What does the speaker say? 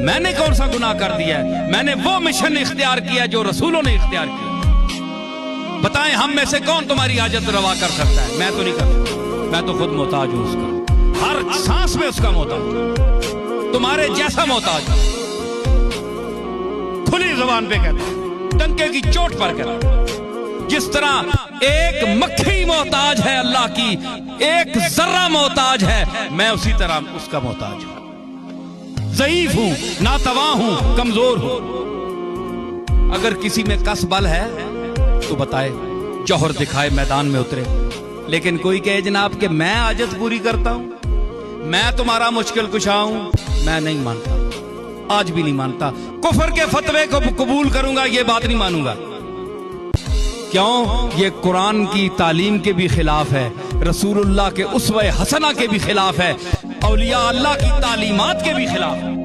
मैंने कौन सा गुनाह कर दिया है? मैंने वो मिशन इख्तियार किया जो रसूलों ने इख्तियार किया। बताएं हम में से कौन तुम्हारी हाजत रवा कर सकता है? मैं तो नहीं कर सकता, मैं तो खुद मोहताज हूं उसका, हर सांस में उसका मोहताज, तुम्हारे जैसा मोहताज। खुली जुबान पे कहता हूं, डंके की चोट पर कहता हूं, जिस तरह एक मक्खी मोहताज है अल्लाह की, एक जर्रा मोहताज है, मैं उसी तरह उसका मोहताज हूं। ज़ईफ हूं, नातवा हूं, कमजोर हूं। अगर किसी में कस बल है तो बताए, जौहर दिखाए, मैदान में उतरे। लेकिन कोई कहे जनाब कि मैं आजत पूरी करता हूं, मैं तुम्हारा मुश्किल कुशा हूं, मैं नहीं मानता, आज भी नहीं मानता। कुफर के फतवे को कबूल करूंगा, ये बात नहीं मानूंगा। क्यों? ये कुरान की तालीम के भी खिलाफ है, रसूलुल्लाह के उसवे हसना के भी खिलाफ है, औलिया अल्लाह की तालीमात के भी खिलाफ है।